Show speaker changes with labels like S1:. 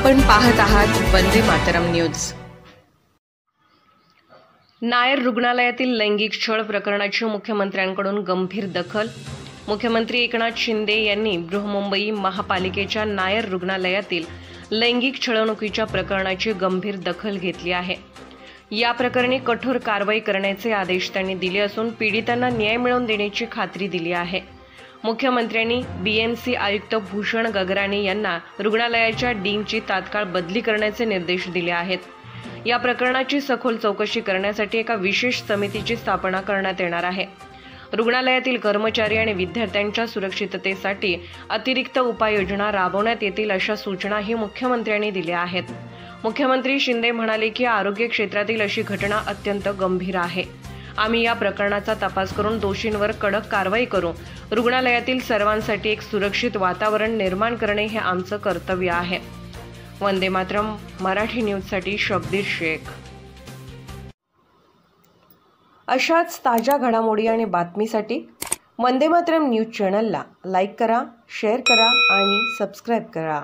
S1: आपण पाहत आहात वंदे मातरम न्यूज। नायर रुग्णालयातील लैंगिक छळ प्रकरणाची मुख्यमंत्र्यांकडून गंभीर दखल। मुख्यमंत्री एकनाथ शिंदे यांनी बृहन्मुंबई महापालिकेच्या नायर रुग्णालयातील लैंगिक छळवणुकीच्या प्रकरणाची गंभीर दखल घेतली आहे। या प्रकरणी कठोर कारवाई करण्याचे आदेश त्यांनी दिले असून पीडितांना न्याय मिळवून देण्याची खात्री दिली आहे। मुख्यमंत्र्यांनी बीएमसी आयुक्त भूषण गगराणी यांना रुग्णालयाच्या डीनची तात्काळ बदली करण्याचे निर्देश दिले आहेत। या प्रकरणाची सखोल चौकशी करण्यासाठी एका विशेष समितीची स्थापना करण्यात येणार आहे। रुग्णालयातील कर्मचारी आणि विद्यार्थ्यांच्या सुरक्षिततेसाठी अतिरिक्त उपाययोजना राबवण्यात येतील अशा सूचनाही मुख्यमंत्र्यांनी दिल्या आहेत। मुख्यमंत्री शिंदे म्हणाले की आरोग्य क्षेत्रातील अशी घटना अत्यंत गंभीर आहे। आम्ही या प्रकरणाचा तपास करून दोषींवर कडक कारवाई करू। रुग्णालयातील सर्वांसाठी एक सुरक्षित वातावरण निर्माण करणे हे आमचं कर्तव्य आहे। वंदे मातरम मराठी न्यूजसाठी शब्दीर शेख। अशाच ताज्या घडामोडी आणि बातमीसाठी वंदे मातरम न्यूज चॅनलला लाईक करा, शेअर करा आणि सबस्क्राईब करा।